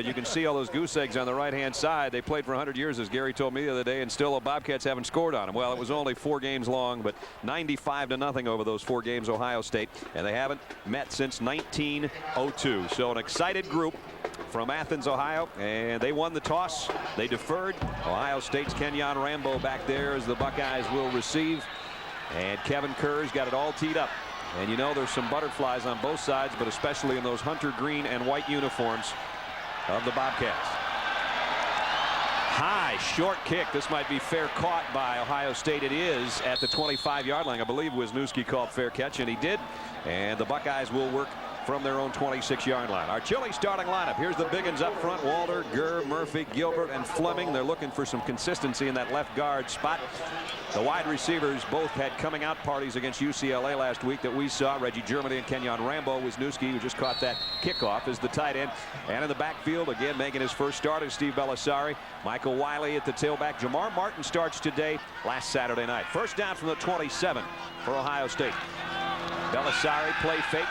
You can see all those goose eggs on the right-hand side. They played for 100 years, as Gary told me the other day, and still the Bobcats haven't scored on them. Well, it was only 4 games long, but 95-0 over those 4 games, Ohio State, and they haven't met since 1902. So an excited group from Athens, Ohio, and they won the toss. They deferred. Ohio State's Kenyon Rambo back there as the Buckeyes will receive, and Kevin Kerr's got it all teed up. And you know there's some butterflies on both sides, but especially in those hunter green and white uniforms of the Bobcats. High short kick. This might be fair caught by Ohio State. It is at the 25-yard line. I believe Wisniewski called fair catch, and he did. And the Buckeyes will work from their own 26-yard line. Our Chile starting lineup. Here's the big uns up front. Walter, Gurr, Murphy, Gilbert, and Fleming. They're looking for some consistency in that left guard spot. The wide receivers both had coming out parties against UCLA last week that we saw. Reggie Germany and Kenyon Rambo. Wisniewski, who just caught that kickoff, is the tight end. And in the backfield, again, making his first start is Steve Belisari. Michael Wiley at the tailback. Jamar Martin starts today, last Saturday night. First down from the 27 for Ohio State. Belisari, play fake.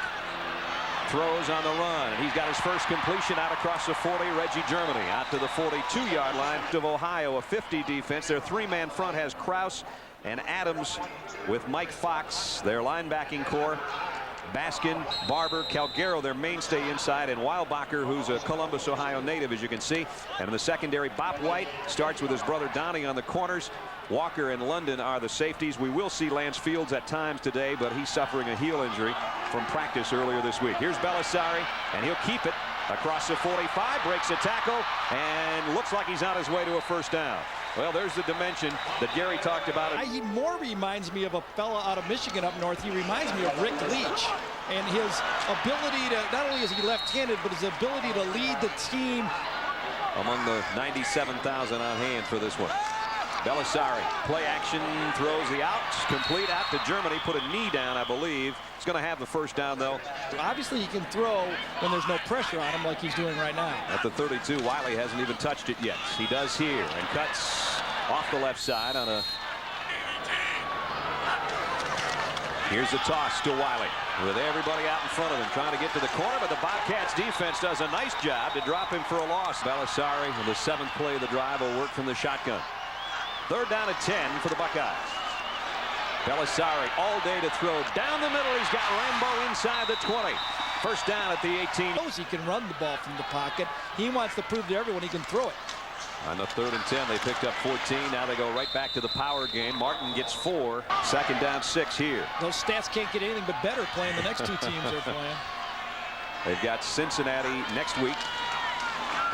Throws on the run, and he's got his first completion out across the 40. Reggie Germany out to the 42-yard line of Ohio. A 50 defense. Their 3-man front has Krause and Adams with Mike Fox, their linebacking core. Baskin, Barber, Calgaro, their mainstay inside, and Weilbacher, who's a Columbus, Ohio native, as you can see. And in the secondary, Bob White starts with his brother Donnie on the corners. Walker and London are the safeties. We will see Lance Fields at times today, but he's suffering a heel injury from practice earlier this week. Here's Belisari, and he'll keep it across the 45, breaks a tackle, and looks like he's on his way to a first down. Well, there's the dimension that Gary talked about. He more reminds me of a fella out of Michigan up north. He reminds me of Rick Leach, and his ability to, not only is he left-handed, but his ability to lead the team. Among the 97,000 on hand for this one. Belisari, play action, throws the out, complete out to Germany, put a knee down, I believe. He's going to have the first down, though. Obviously, he can throw when there's no pressure on him like he's doing right now. At the 32, Wiley hasn't even touched it yet. He does here, and cuts off the left side on a... Here's the toss to Wiley with everybody out in front of him trying to get to the corner, but the Bobcats defense does a nice job to drop him for a loss. Belisari, in the 7th play of the drive, will work from the shotgun. 3rd down and 10 for the Buckeyes. Belisari all day to throw down the middle. He's got Rambo inside the 20. First down at the 18. He can run the ball from the pocket. He wants to prove to everyone he can throw it. On the 3rd and 10, they picked up 14. Now they go right back to the power game. Martin gets 4. 2nd down 6 here. Those stats can't get anything but better playing the next 2 teams they're playing. They've got Cincinnati next week.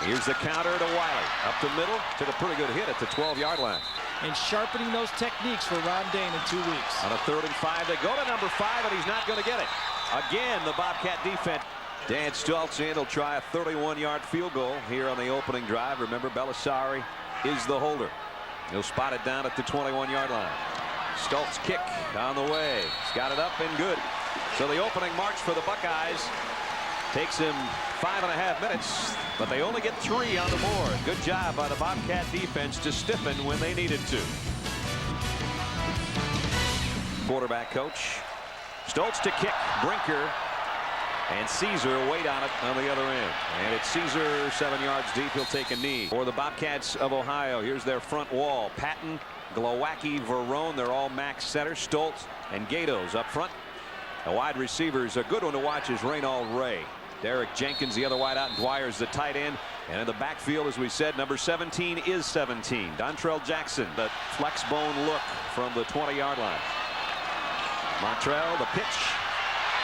Here's the counter to Wiley. Up the middle. Took a pretty good hit at the 12-yard line. And sharpening those techniques for Ron Dane in 2 weeks. On a 3rd and 5, they go to number 5, and he's not going to get it. Again, the Bobcat defense. Dan Stoltz in. He'll try a 31-yard field goal here on the opening drive. Remember, Belisari is the holder. He'll spot it down at the 21-yard line. Stoltz kick on the way. He's got it up and good. So the opening march for the Buckeyes takes him 5.5 minutes, but they only get 3 on the board. Good job by the Bobcat defense to stiffen when they needed to. Quarterback coach. Stoltz to kick. Brinker and Caesar wait on it on the other end. And it's Caesar 7 yards deep. He'll take a knee. For the Bobcats of Ohio, here's their front wall. Patton, Glowacki, Verone. They're all max center. Stoltz and Gatos up front. The wide receivers, a good one to watch is Reynold Ray. Derek Jenkins, the other wide out, and Dwyer's the tight end. And in the backfield, as we said, number 17 is 17. Dontrell Jackson, the flex bone look from the 20-yard line. Montrell, the pitch.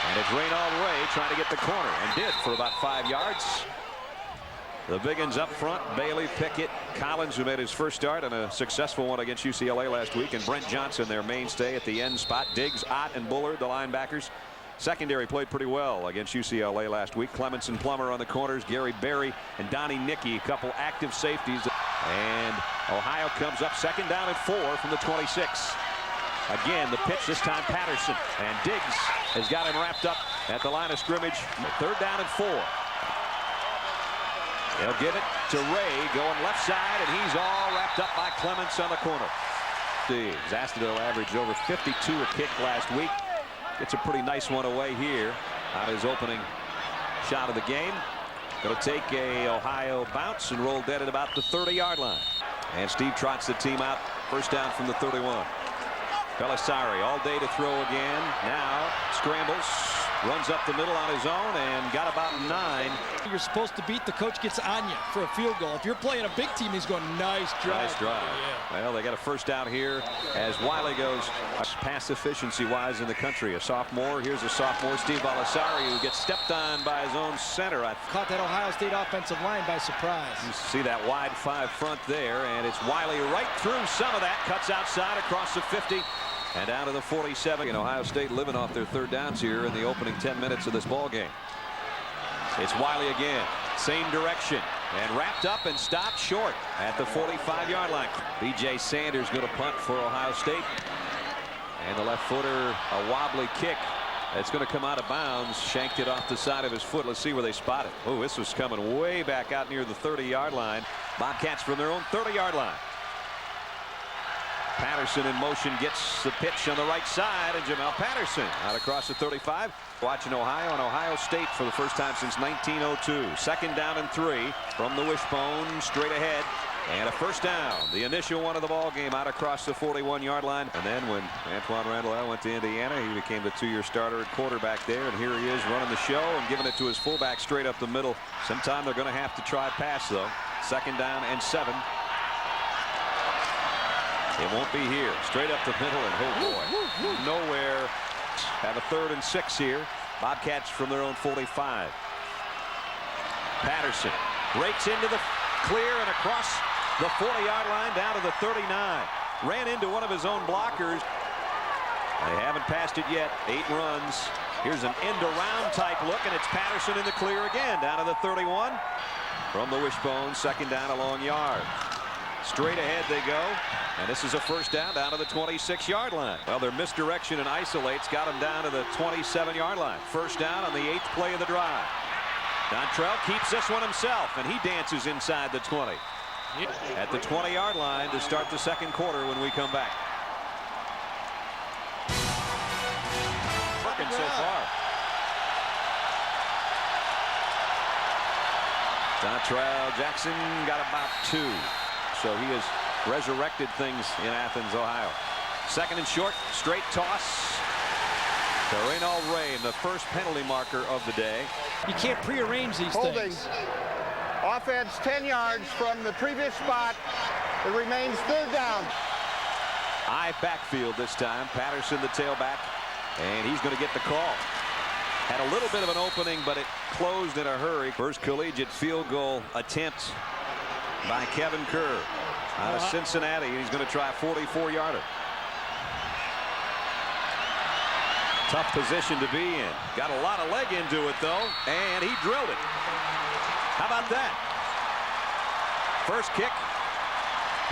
And it's Reynold Ray trying to get the corner, and did for about 5 yards. The big uns up front, Bailey, Pickett, Collins, who made his first start and a successful one against UCLA last week, and Brent Johnson, their mainstay at the end spot. Diggs, Ott, and Bullard, the linebackers. Secondary played pretty well against UCLA last week. Clements and Plummer on the corners. Gary Berry and Donnie Nicky, a couple active safeties. And Ohio comes up 2nd down and 4 from the 26. Again, the pitch, this time Patterson. And Diggs has got him wrapped up at the line of scrimmage. 3rd down and 4. They'll give it to Ray going left side, and he's all wrapped up by Clements on the corner. Zastudil averaged over 52 a kick last week. Gets a pretty nice one away here on his opening shot of the game. Going to take a Ohio bounce and roll dead at about the 30-yard line. And Steve trots the team out. First down from the 31. Belisari all day to throw again. Now scrambles, runs up the middle on his own, and got about 9. You're supposed to beat. The coach gets on you for a field goal. If you're playing a big team, he's going, nice drive. Nice drive. Yeah. Well, they got a first down here as Wiley goes pass efficiency-wise in the country. A sophomore. Here's a sophomore, Steve Belisari, who gets stepped on by his own center. Caught that Ohio State offensive line by surprise. You see that wide 5 front there, and it's Wiley right through some of that. Cuts outside across the 50. And down to the 47. And Ohio State living off their third downs here in the opening 10 minutes of this ball game. It's Wiley again. Same direction. And wrapped up and stopped short at the 45-yard line. B.J. Sanders going to punt for Ohio State. And the left footer, a wobbly kick. It's going to come out of bounds. Shanked it off the side of his foot. Let's see where they spot it. Oh, this was coming way back out near the 30-yard line. Bobcats from their own 30-yard line. Patterson in motion, gets the pitch on the right side, and Jamel Patterson out across the 35. Watching Ohio and Ohio State for the first time since 1902. Second down and 3 from the wishbone, straight ahead, and a first down. The initial one of the ball game out across the 41-yard line. And then when Antoine Randall went to Indiana, he became the 2-year starter at quarterback there, and here he is running the show and giving it to his fullback straight up the middle. Sometime they're going to have to try pass, though. Second down and 7. It won't be here. Straight up the middle, and oh boy, nowhere. Have a 3rd and 6 here. Bobcats from their own 45. Patterson breaks into the clear and across the 40-yard line down to the 39. Ran into one of his own blockers. They haven't passed it yet. 8 runs. Here's an end-around type look, and it's Patterson in the clear again down to the 31. From the wishbone, second down, a long yard. Straight ahead they go, and this is a first down to the 26-yard line. Well, their misdirection and isolates got them down to the 27-yard line. First down on the 8th play of the drive. Dontrell keeps this one himself, and he dances inside the 20. At the 20-yard line to start the second quarter when we come back. Working so far. Dontrell Jackson got about 2. So he has resurrected things in Athens, Ohio. Second and short, straight toss to Reynald Ray, the first penalty marker of the day. You can't prearrange these things. Offense 10 yards from the previous spot. It remains third down. High backfield this time. Patterson, the tailback, and he's going to get the call. Had a little bit of an opening, but it closed in a hurry. First collegiate field goal attempt by Kevin Kerr out of Cincinnati. He's going to try a 44-yarder. Tough position to be in. Got a lot of leg into it, though, and he drilled it. How about that? First kick.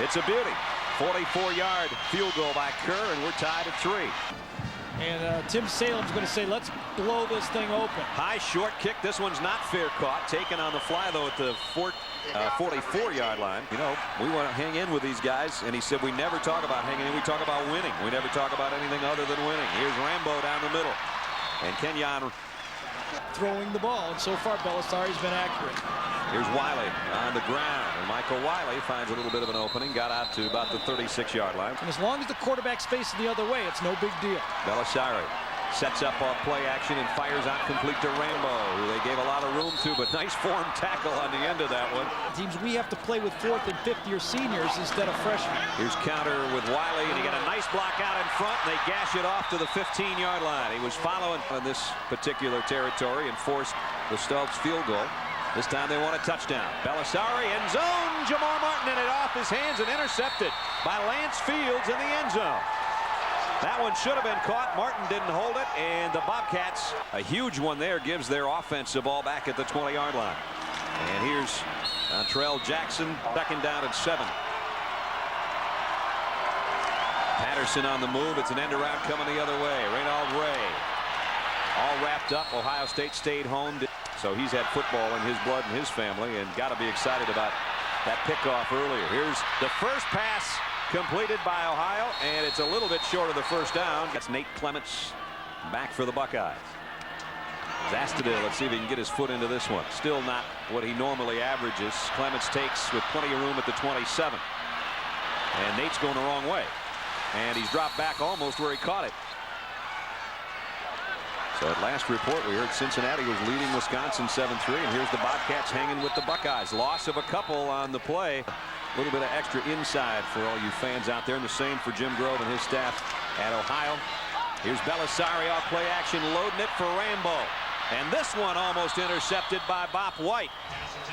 It's a beauty. 44-yard field goal by Kerr, and we're tied at 3. And Tim Salem's going to say, let's blow this thing open. High short kick. This one's not fair caught. Taken on the fly, though, at the 44-yard line. You know, we want to hang in with these guys, and he said we never talk about hanging in. We talk about winning. We never talk about anything other than winning. Here's Rambo down the middle. And Kenyon throwing the ball, and so far Belisari's been accurate. Here's Wiley on the ground, and Michael Wiley finds a little bit of an opening, got out to about the 36-yard line. And as long as the quarterback's facing the other way, it's no big deal. Belisari sets up off play action and fires out complete to Rambo, who they gave a lot of room to, but nice form tackle on the end of that one. Teams, we have to play with 4th and 5th-year seniors instead of freshmen. Here's counter with Wiley, and he got a nice block out in front, and they gash it off to the 15-yard line. He was following in this particular territory and forced the Stulps field goal. This time they want a touchdown. Belisari, end zone. Jamar Martin, and it off his hands and intercepted by Lance Fields in the end zone. That one should have been caught. Martin didn't hold it, and the Bobcats, a huge one there, gives their offense the ball back at the 20-yard line. And here's Dontrell Jackson, second down and 7. Patterson on the move. It's an end around coming the other way. Reynald Ray all wrapped up. Ohio State stayed home. So he's had football in his blood and his family, and got to be excited about that pickoff earlier. Here's the first pass completed by Ohio, and it's a little bit short of the first down. That's Nate Clements back for the Buckeyes. Zastudil, let's see if he can get his foot into this one. Still not what he normally averages. Clements takes with plenty of room at the 27. And Nate's going the wrong way. And he's dropped back almost where he caught it. So at last report, we heard Cincinnati was leading Wisconsin 7-3. And here's the Bobcats hanging with the Buckeyes. Loss of a couple on the play. A little bit of extra inside for all you fans out there. And the same for Jim Grove and his staff at Ohio. Here's Belisari off play action, loading it for Rambo. And this one almost intercepted by Bop White,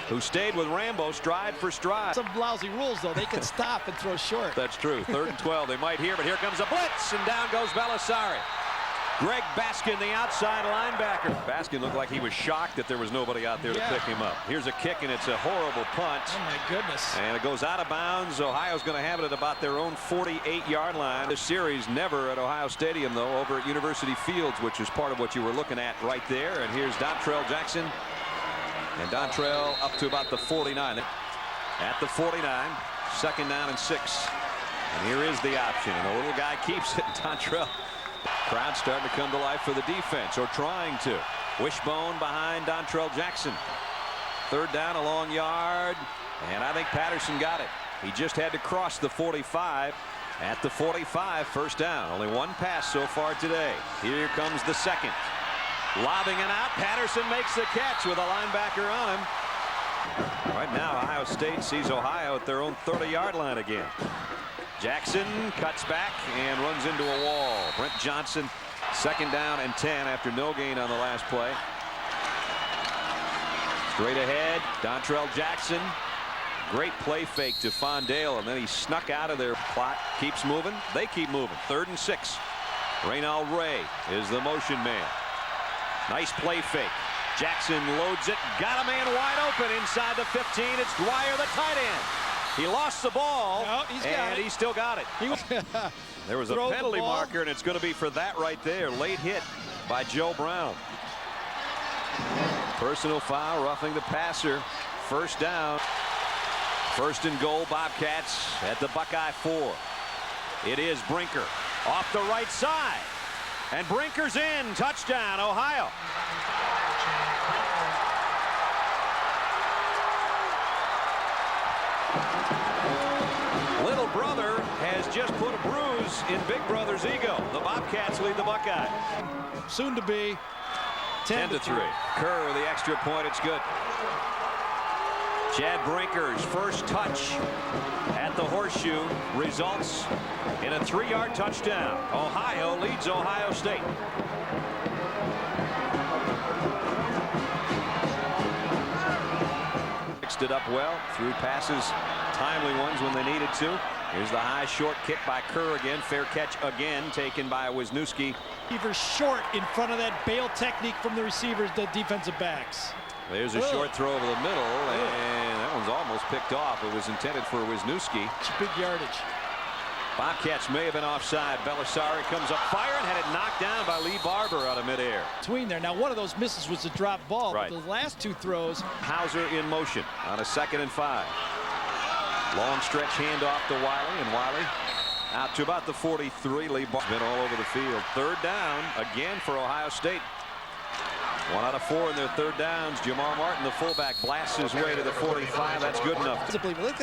who stayed with Rambo stride for stride. Some lousy rules, though. They can stop and throw short. That's true. 3rd and 12. They might hear, but here comes a blitz, and down goes Belisari. Greg Baskin, the outside linebacker. Baskin looked like he was shocked that there was nobody out there to pick him up. Here's a kick, and it's a horrible punt. Oh, my goodness. And it goes out of bounds. Ohio's going to have it at about their own 48-yard line. This series never at Ohio Stadium, though, over at University Fields, which is part of what you were looking at right there. And here's Dontrell Jackson. And Dontrell up to about the 49. At the 49, 2nd down and 6. And here is the option. And the little guy keeps it. Dontrell. Crowd starting to come to life for the defense, or trying to. Wishbone behind Dontrell Jackson. 3rd down, a long yard. And I think Patterson got it. He just had to cross the 45. At the 45, 1st down. Only one pass so far today. Here comes the 2nd. Lobbing it out. Patterson makes the catch with a linebacker on him. Right now, Ohio State sees Ohio at their own 30-yard line again. Jackson cuts back and runs into a wall. Brent Johnson, 2nd down and 10 after no gain on the last play. Straight ahead, Dontrell Jackson. Great play fake to Fondale, and then he snuck out of their plot. Keeps moving. They keep moving. 3rd and 6. Reynald Ray is the motion man. Nice play fake. Jackson loads it. Got a man wide open inside the 15. It's Dwyer, the tight end. He lost the ball, and he still got it. There was a penalty marker, and it's going to be for that right there. Late hit by Joe Brown. Personal foul, roughing the passer. 1st down. 1st and goal, Bobcats at the Buckeye 4. It is Brinker off the right side. And Brinker's in. Touchdown, Ohio. Little brother has just put a bruise in Big Brother's ego. The Bobcats lead the Buckeyes. Soon to be 10-3. Kerr with the extra point. It's good. Chad Brinker's first touch at the Horseshoe results in a 3-yard touchdown. Ohio leads Ohio State. Mixed it up well, threw passes, timely ones when they needed to. Here's the high short kick by Kerr again. Fair catch again taken by Wisniewski. Receiver short in front of that bail technique from the receivers, the defensive backs. There's a short throw over the middle, and that one's almost picked off. It was intended for Wisniewski. It's big yardage. Bobcats may have been offside. Belisari comes up firing, had it knocked down by Lee Barber out of midair. Between there. Now, one of those misses was a drop ball, right. But the last 2 throws. Hauser in motion on a 2nd and 5. Long stretch handoff to Wiley, and Wiley out to about the 43. Lee Barber's been all over the field. 3rd down again for Ohio State. 1 out of 4 in their 3rd downs. Jamar Martin, the fullback, blasts his way to the 45. That's good enough.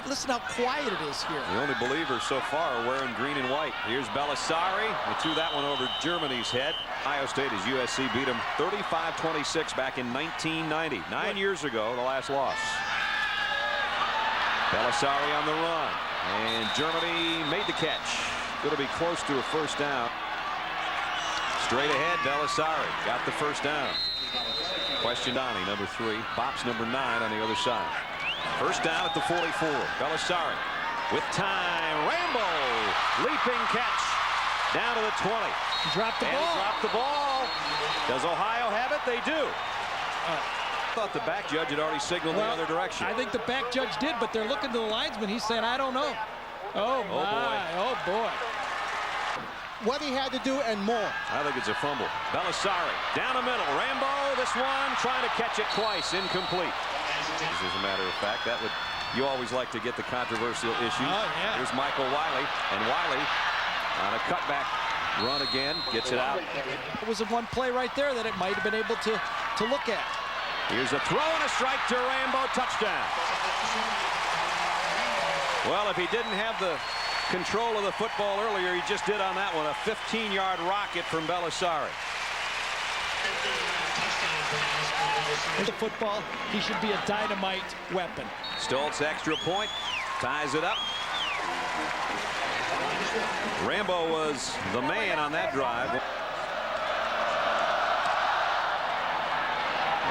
Listen how quiet it is here. The only believers so far are wearing green and white. Here's Belisari. He threw that one over Germany's head. Ohio State as USC beat them 35-26 back in 1990. 9 years ago, the last loss. Belisari on the run. And Germany made the catch. Going to be close to a 1st down. Straight ahead, Belisari got the 1st down. Questionani, number 3. Bop's number 9 on the other side. 1st down at the 44. Belisari with time. Rambo, leaping catch down to the 20. Dropped the ball. He dropped the ball. Does Ohio have it? They do. I thought the back judge had already signaled the other direction. I think the back judge did, but they're looking to the linesman. He's saying, I don't know. Oh, my. Oh, boy. What he had to do and more. I think it's a fumble. Belisari down the middle. Rambo, this one trying to catch it twice. Incomplete. As a matter of fact, that would, you always like to get the controversial issues. Oh, yeah. Here's Michael Wiley, and Wiley on a cutback run again, gets it out. It was a one play right there that it might have been able to to look at. Here's a throw and a strike to Rambo. Touchdown. Well, if he didn't have the control of the football earlier, he just did on that one. A 15-yard rocket from Belisari. The football, he should be a dynamite weapon. Stoltz extra point, ties it up. Rambo was the man on that drive.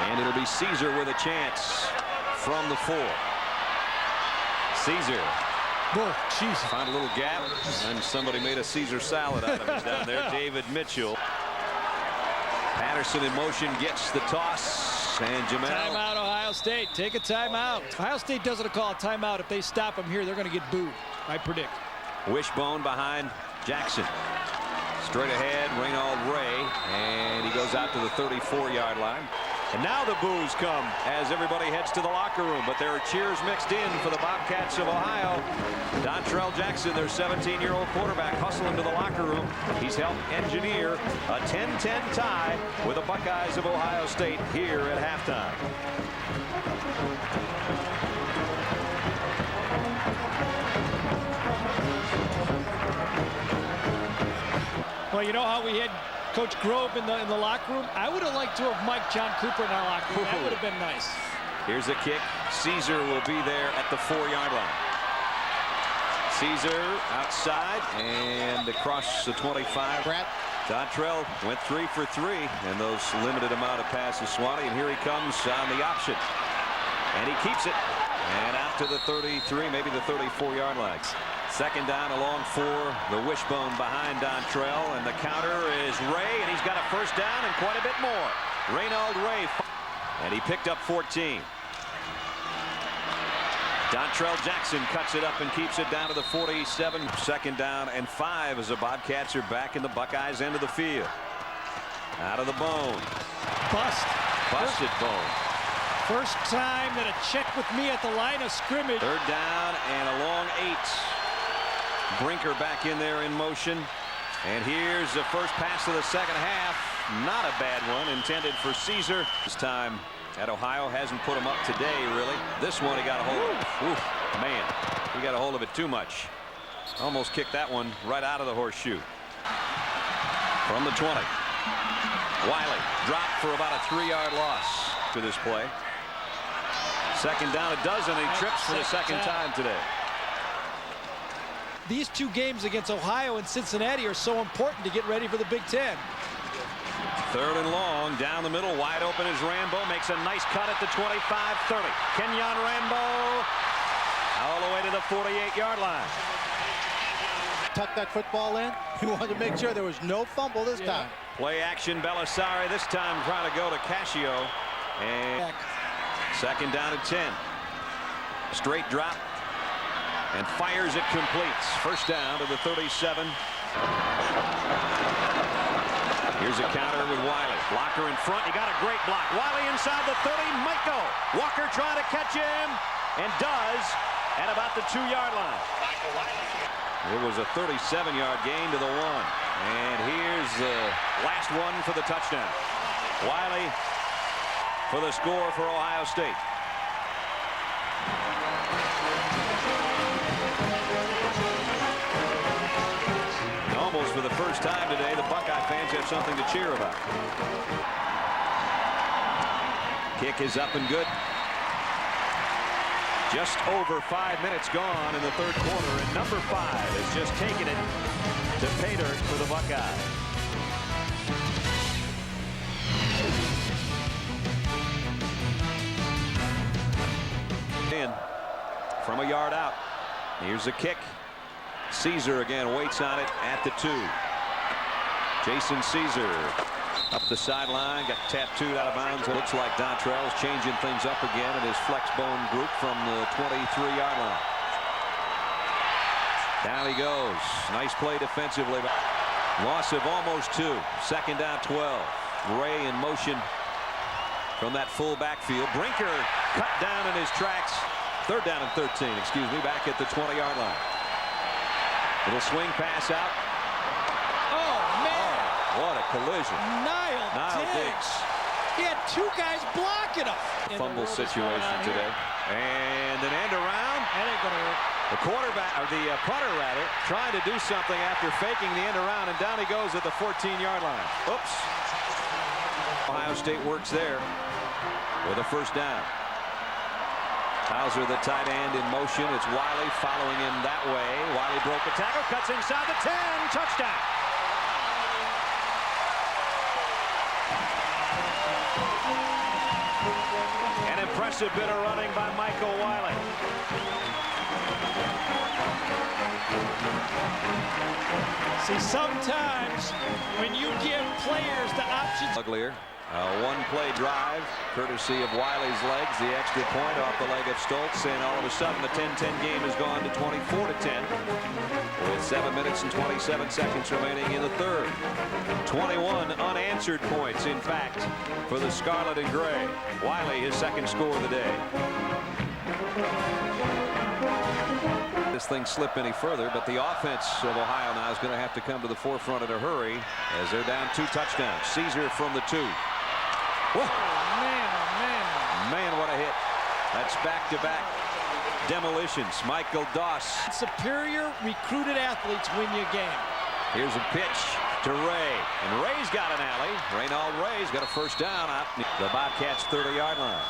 And it'll be Caesar with a chance from the 4. Caesar. Oh, jeez. Found a little gap, and somebody made a Caesar salad out of it down there. David Mitchell. Patterson in motion, gets the toss, and Jamel. Timeout, Ohio State. Take a timeout. Ohio State doesn't call a timeout. If they stop him here, they're going to get booed, I predict. Wishbone behind Jackson. Straight ahead, Reynold Ray, and he goes out to the 34-yard line. And now the boos come as everybody heads to the locker room, but there are cheers mixed in for the Bobcats of Ohio. Dontrell Jackson, their 17-year-old quarterback, hustling to the locker room. He's helped engineer a 10-10 tie with the Buckeyes of Ohio State here at halftime. Well, you know how we had Coach Grove in the locker room? I would have liked to have Mike John Cooper in our locker room. That would have been nice. Here's a kick. Caesar will be there at the 4-yard line. Caesar outside and across the 25. Dontrell went 3 for 3 in those limited amount of passes, Swanee, and here he comes on the option. And he keeps it. And out to the 33, maybe the 34-yard line. Second down along for the wishbone behind Dontrell, and the counter is Ray, and he's got a first down and quite a bit more. Reynold Ray, and he picked up 14. Dontrell Jackson cuts it up and keeps it down to the 47. Second down and 5 as the Bobcats are back in the Buckeyes end of the field. Out of the bone. Busted bone. First time that a check with me at the line of scrimmage. Third down and a long 8. Brinker back in there in motion. And here's the first pass of the second half. Not a bad one, intended for Caesar. This time at Ohio hasn't put him up today, really. This one he got a hold of. Ooh, man, he got a hold of it too much. Almost kicked that one right out of the horseshoe. From the 20. Wiley dropped for about a 3-yard loss to this play. Second down a dozen. He trips for the second time today. These two games against Ohio and Cincinnati are so important to get ready for the Big Ten. Third and long, down the middle, wide open is Rambo, makes a nice cut at the 25-30. Kenyon Rambo all the way to the 48-yard line. Tuck that football in. He wanted to make sure there was no fumble this time. Play action, Belisari this time trying to go to Cascio. And second down at 10. Straight drop. And fires it, completes. First down to the 37. Here's a counter with Wiley. Blocker in front. He got a great block. Wiley inside the 30. Might go. Walker trying to catch him. And does at about the 2-yard line. It was a 37-yard gain to the 1. And here's the last one for the touchdown. Wiley for the score for Ohio State. For the first time today, the Buckeye fans have something to cheer about. Kick is up and good. Just over 5 minutes gone in the third quarter, and number 5 has just taken it to pay dirt for the Buckeyes. In from a yard out. Here's a kick. Caesar again waits on it at the 2. Jason Caesar up the sideline, got tattooed out of bounds. It looks like Dontrell's changing things up again in his flex bone group from the 23-yard line. Down he goes. Nice play defensively. Loss of almost 2. Second down 12. Ray in motion from that full backfield. Brinker cut down in his tracks. Third down and 13, excuse me, back at the 20-yard line. Little swing pass out. Oh, man. Oh, what a collision. Niall Diggs. He had two guys blocking him. Fumble situation today. And an end around. That ain't gonna work. The quarterback, or the punter rather, trying to do something after faking the end around, and down he goes at the 14-yard line. Oops. Ohio State works there with a first down. Hauser, the tight end, in motion. It's Wiley following him that way. Wiley broke a tackle, cuts inside the 10, touchdown. An impressive bit of running by Michael Wiley. See, sometimes when you give players the options. Uglier. One-play drive, courtesy of Wiley's legs, the extra point off the leg of Stoltz, and all of a sudden the 10-10 game has gone to 24-10 with 7 minutes and 27 seconds remaining in the third. 21 unanswered points, in fact, for the Scarlet and Gray. Wiley, his second score of the day. This thing slip any further, but the offense of Ohio now is going to have to come to the forefront in a hurry as they're down 2 touchdowns. Caesar from the 2. Whoa. Man, oh man. Man, what a hit. That's back-to-back demolitions. Michael Doss. Superior recruited athletes win you a game. Here's a pitch to Ray. And Ray's got an alley. Reynald Ray's got a first down out the Bobcats' 30-yard line.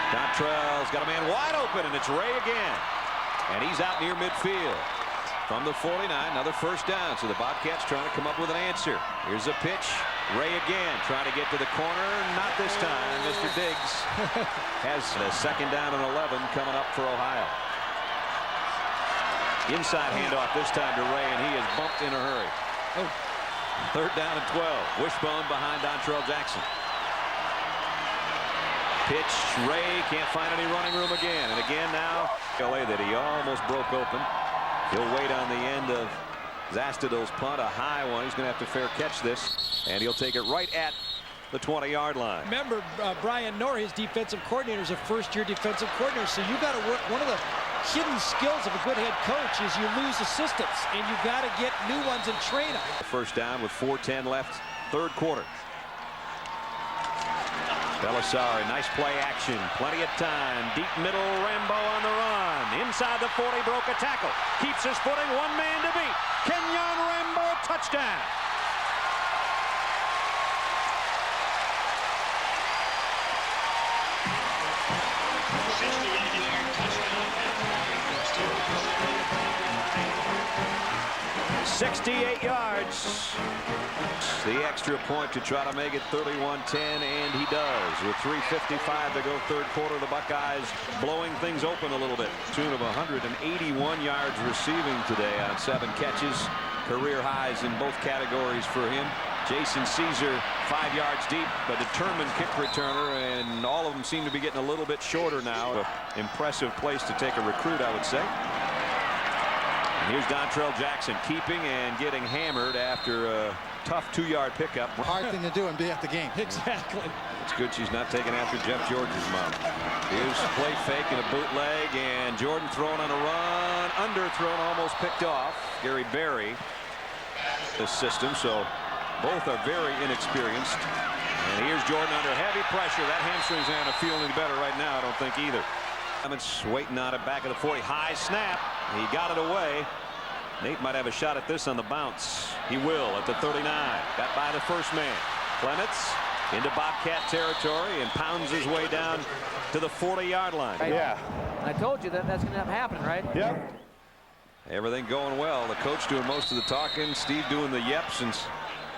Dontrell's got a man wide open, and it's Ray again. And he's out near midfield. From the 49, another first down. So the Bobcats trying to come up with an answer. Here's a pitch. Ray again trying to get to the corner. Not this time. Mr. Diggs has a second down and 11 coming up for Ohio. Inside handoff this time to Ray, and he is bumped in a hurry. Oh. Third down and 12. Wishbone behind Dontrell Jackson. Pitch. Ray can't find any running room again. And again now, LA that he almost broke open. He'll wait on the end of Zastudil's punt, a high one. He's going to have to fair catch this, and he'll take it right at the 20-yard line. Remember, Brian Knorr, his defensive coordinator, is a first-year defensive coordinator, so you got to work. One of the hidden skills of a good head coach is you lose assistants, and you got to get new ones and train them. First down with 4:10 left, third quarter. Belisari, nice play action, plenty of time, deep middle, Rambo on the run, inside the 40, broke a tackle, keeps his footing, one man to beat, Kenyon Rambo, touchdown. .68 yards. The extra point to try to make it 31-10, and he does. With 3:55 to go third quarter, the Buckeyes blowing things open a little bit. Tune of 181 yards receiving today on 7 catches. Career highs in both categories for him. Jason Caesar 5 yards deep, a determined kick returner, and all of them seem to be getting a little bit shorter now. An impressive place to take a recruit, I would say. And here's Dontrell Jackson keeping and getting hammered after a tough 2-yard pickup. Hard thing to do and be at the game. Exactly. It's good she's not taking after Jeff George's mom. Here's a play fake and a bootleg, and Jordan thrown on a run, underthrown, almost picked off. Gary Berry, the system, so both are very inexperienced. And here's Jordan under heavy pressure. That hamstring's not feeling any better right now, I don't think either. Clements waiting on it back at the 40. High snap. He got it away. Nate might have a shot at this on the bounce. He will at the 39. Got by the first man. Clements into Bobcat territory and pounds his way down to the 40-yard line. Yeah. I told you that's going to happen, right? Yep. Everything going well. The coach doing most of the talking. Steve doing the yeps, and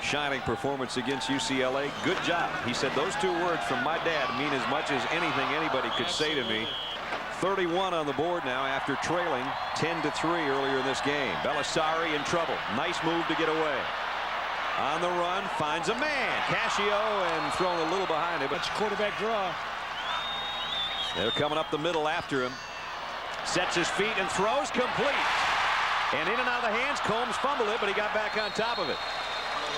shining performance against UCLA. Good job. He said those 2 words from my dad mean as much as anything anybody could say to me. 31 on the board now after trailing 10-3 earlier in this game. Belisari in trouble. Nice move to get away. On the run, finds a man. Cascio, and thrown a little behind him. That's quarterback draw. They're coming up the middle after him. Sets his feet and throws complete. And in and out of the hands. Combs fumbled it, but he got back on top of it.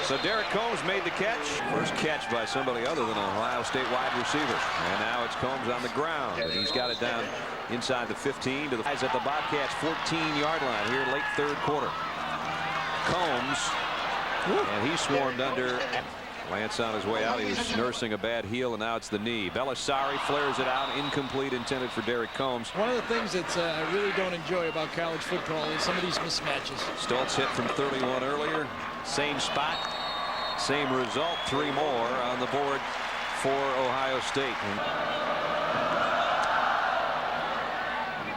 So Derek Combs made the catch. First catch by somebody other than an Ohio State wide receiver. And now it's Combs on the ground. And he's got it down inside the 15 to the guys at the Bobcats 14-yard line here late third quarter. Combs, and he swarmed under Lance on his way out. He was nursing a bad heel, and now it's the knee. Belisari flares it out. Incomplete, intended for Derek Combs. One of the things that I really don't enjoy about college football is some of these mismatches. Stoltz hit from 31 earlier. Same spot, same result. 3 more on the board for Ohio State.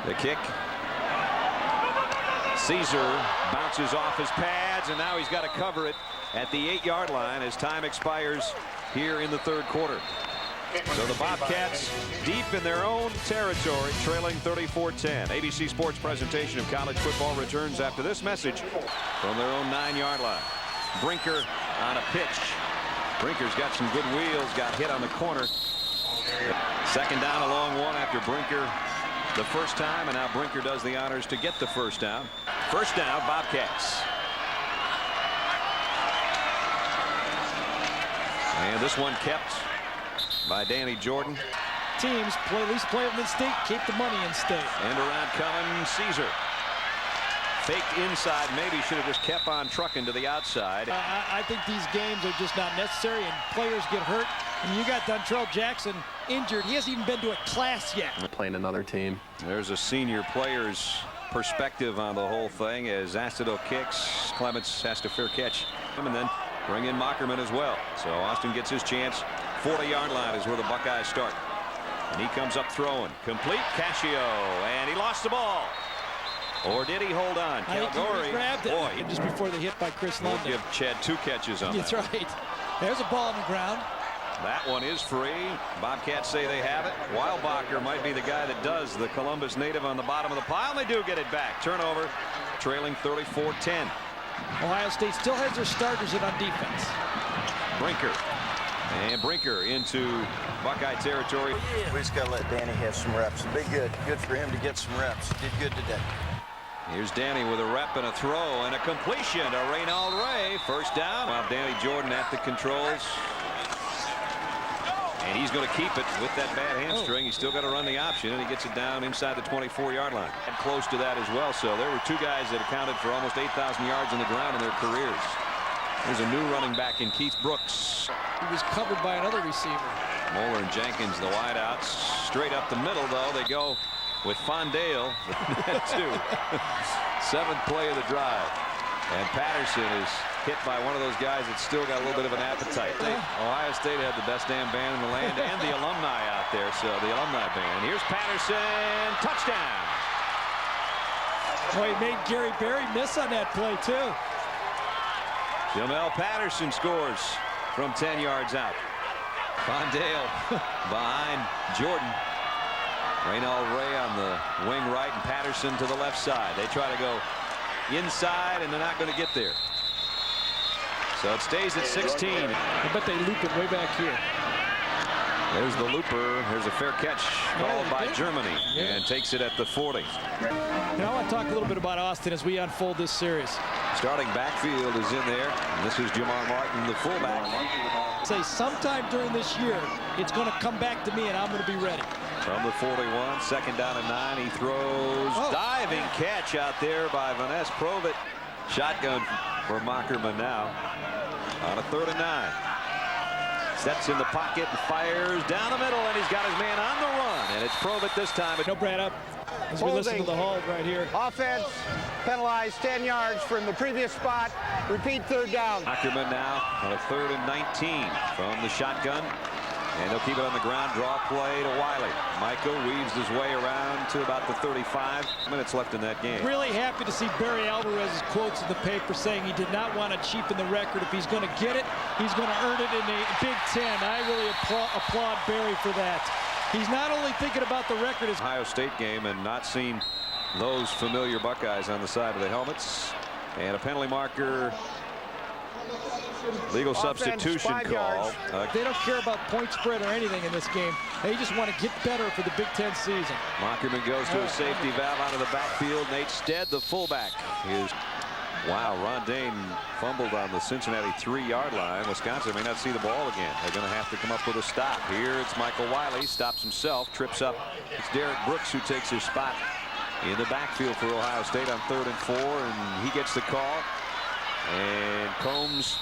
The kick. Caesar bounces off his pads, and now he's got to cover it at the 8-yard line as time expires here in the 3rd quarter. So the Bobcats deep in their own territory, trailing 34-10. ABC Sports presentation of college football returns after this message from their own 9-yard line. Brinker on a pitch. Brinker's got some good wheels, got hit on the corner. 2nd down, a long one after Brinker the first time, and now Brinker does the honors to get the 1st down. 1st down, Bobcats. And this one kept by Danny Jordan. Teams at least play with instinct, keep the money in state. And around coming Caesar. Faked inside, maybe should have just kept on trucking to the outside. I think these games are just not necessary, and players get hurt. And you got Dontrell Jackson injured. He hasn't even been to a class yet. Playing another team. There's a senior player's perspective on the whole thing as Astido kicks. Clements has to fair catch him and then bring in Mockerman as well. So Austin gets his chance. 40-yard line is where the Buckeyes start. And he comes up throwing. Complete. Cascio. And he lost the ball. Or did he hold on? Calgary grabbed it. Boy, just before the hit by Chris London. We'll give Chad 2 catches on that. That's right. There's a ball on the ground. That one is free. Bobcats say they have it. Weilbacher might be the guy that does. The Columbus native on the bottom of the pile. They do get it back. Turnover, trailing 34-10. Ohio State still has their starters in on defense. Brinker. And Brinker into Buckeye territory. We just got to let Danny have some reps. It'd be good. Good for him to get some reps. Did good today. Here's Danny with a rep and a throw and a completion to Reynald Ray. 1st down. While Danny Jordan at the controls. And he's going to keep it with that bad hamstring. He's still got to run the option, and he gets it down inside the 24-yard line. And close to that as well. So there were 2 guys that accounted for almost 8,000 yards on the ground in their careers. There's a new running back in Keith Brooks. He was covered by another receiver. Moeller and Jenkins, the wideouts. Straight up the middle, though. They go with Fondale. That too. 7th play of the drive. And Patterson is hit by one of those guys that's still got a little bit of an appetite. Ohio State had the best damn band in the land and the alumni out there. So the alumni band. Here's Patterson. Touchdown. Boy, he made Gary Berry miss on that play, too. Jamel Patterson scores from 10 yards out. Fondale behind Jordan. Reynald Ray on the wing right and Patterson to the left side. They try to go inside, and they're not going to get there. So it stays at 16. I bet they loop it way back here. There's the looper. Here's a fair catch called by Germany and takes it at the 40. Now I want to talk a little bit about Austin as we unfold this series. Starting backfield is in there. And this is Jamar Martin, the fullback. Say sometime during this year, it's going to come back to me, and I'm going to be ready. From the 41, 2nd down and 9. He throws. Diving catch out there by Vanessa Provett. Shotgun for Mockerman now on a 3rd and 9. Sets in the pocket and fires down the middle, and he's got his man on the run. And it's Provett this time. No, Brad, up as we listen to the hold right here. Offense penalized 10 yards from the previous spot. Repeat 3rd down. Mockerman now on a 3rd and 19 from the shotgun. And they'll keep it on the ground. Draw play to Wiley. Michael weaves his way around to about the 35. Minutes left in that game. Really happy to see Barry Alvarez's quotes in the paper saying he did not want to cheapen the record. If he's going to get it, he's going to earn it in the Big Ten. I really applaud Barry for that. He's not only thinking about the record. Ohio State game and not seen those familiar Buckeyes on the side of the helmets. And a penalty marker. Legal substitution call. They don't care about point spread or anything in this game. They just want to get better for the Big Ten season. Mockerman goes to a safety valve out of the backfield. Nate Stead, the fullback, is. Wow, Ron Dane fumbled on the Cincinnati 3-yard line. Wisconsin may not see the ball again. They're going to have to come up with a stop. Here it's Michael Wiley, stops himself, trips up. It's Derek Brooks who takes his spot in the backfield for Ohio State on 3rd and 4, and he gets the call. And Combs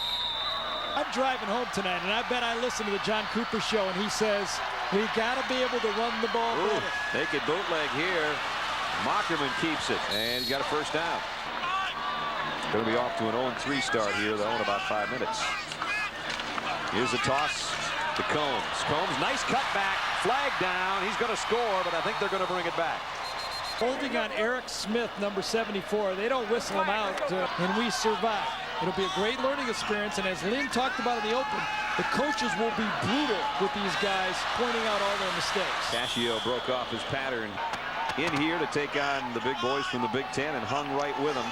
I'm driving home tonight, and I bet I listened to the John Cooper show, and he says we got to be able to run the ball better. Naked bootleg here. Mockerman keeps it, and he's got a first down. Going to be off to an 0-3 start here, though, in about 5 minutes. Here's a toss to Combs. Combs, nice cutback, flag down. He's going to score, but I think they're going to bring it back. Holding on Eric Smith, number 74. They don't whistle him out, and we survive. It'll be a great learning experience, and as Lynn talked about in the open, the coaches will be brutal with these guys, pointing out all their mistakes. Cascio broke off his pattern in here to take on the big boys from the Big Ten and hung right with them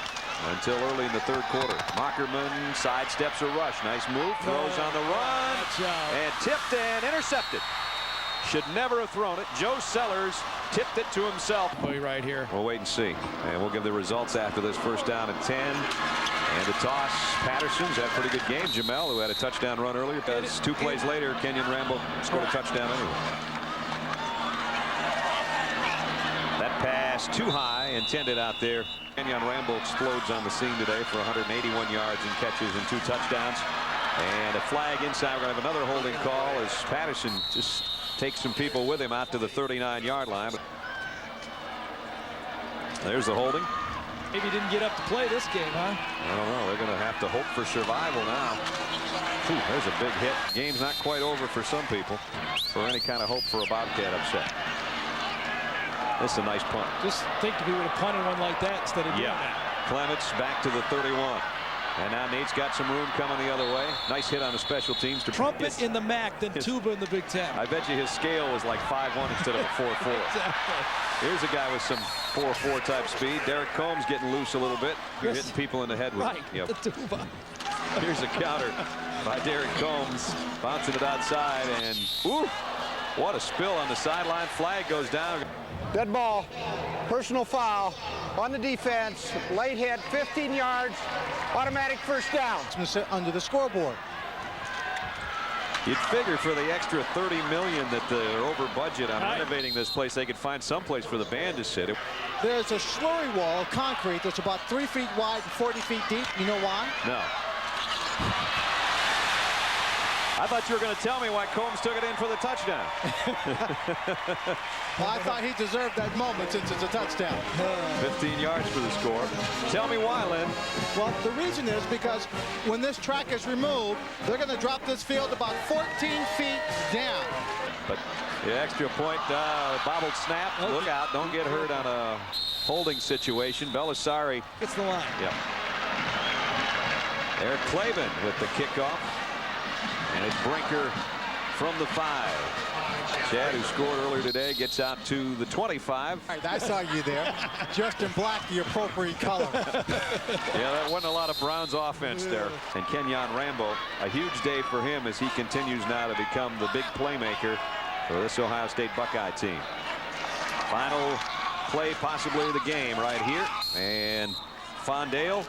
until early in the third quarter. Mockerman sidesteps a rush. Nice move. Throws on the run. And tipped and intercepted. Should never have thrown it. Joe Sellers tipped it to himself. Right here. We'll wait and see. And we'll give the results after this. First down at 10. And the toss. Patterson's had a pretty good game. Jamel, who had a touchdown run earlier, because 2 plays later, Kenyon Rambo scored a touchdown anyway. That pass too high, intended out there. Kenyon Rambo explodes on the scene today for 181 yards and catches and 2 touchdowns. And a flag inside. We're going to have another holding call as Patterson just takes some people with him out to the 39-yard line. There's the holding. Maybe didn't get up to play this game, huh? I don't know. They're going to have to hope for survival now. Ooh, there's a big hit. Game's not quite over for some people for any kind of hope for a Bobcat upset. This is a nice punt. Just think if he would have punted one like that instead of doing that. Clements back to the 31. And now Nate's got some room coming the other way. Nice hit on the special teams. To trumpet in the MAC, then tuba in the Big Ten. I bet you his scale was like 5'1" instead of a 4'4". Exactly. Here's a guy with some 4'4" type speed. Derek Combs getting loose a little bit. You're hitting people in the head with the tuba. Here's a counter by Derek Combs. Bouncing it outside, and ooh, what a spill on the sideline. Flag goes down. Dead ball. Personal foul on the defense. Late hit, 15 yards. Automatic first down. Under the scoreboard. You'd figure for the extra $30 million that they're over budget on renovating this place, they could find someplace for the band to sit. There's a slurry wall of concrete that's about 3 feet wide and 40 feet deep. You know why? No. I thought you were going to tell me why Combs took it in for the touchdown. Well, I thought he deserved that moment since it's a touchdown. 15 yards for the score. Tell me why, Lynn. Well, the reason is because when this track is removed, they're going to drop this field about 14 feet down. But the extra point, bobbled snap. Look out, don't get hurt on a holding situation. Belisari gets the line. Yep. Eric Clavin with the kickoff. And it's Brinker from the 5. Chad, who scored earlier today, gets out to the 25. All right, I saw you there. Just in black, the appropriate color. Yeah, that wasn't a lot of Browns offense there. And Kenyon Rambo, a huge day for him as he continues now to become the big playmaker for this Ohio State Buckeye team. Final play, possibly of the game right here. And Fondale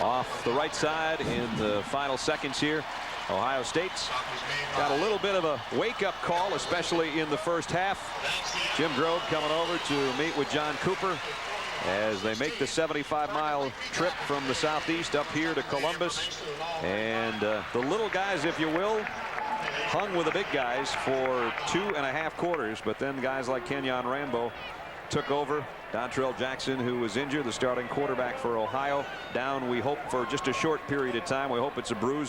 off the right side in the final seconds here. Ohio State's got a little bit of a wake-up call, especially in the first half. Jim Grove coming over to meet with John Cooper as they make the 75-mile trip from the southeast up here to Columbus. And the little guys, if you will, hung with the big guys for 2.5 quarters, but then guys like Kenyon Rambo took over. Dontrell Jackson, who was injured, the starting quarterback for Ohio, down, we hope, for just a short period of time. We hope it's a bruise.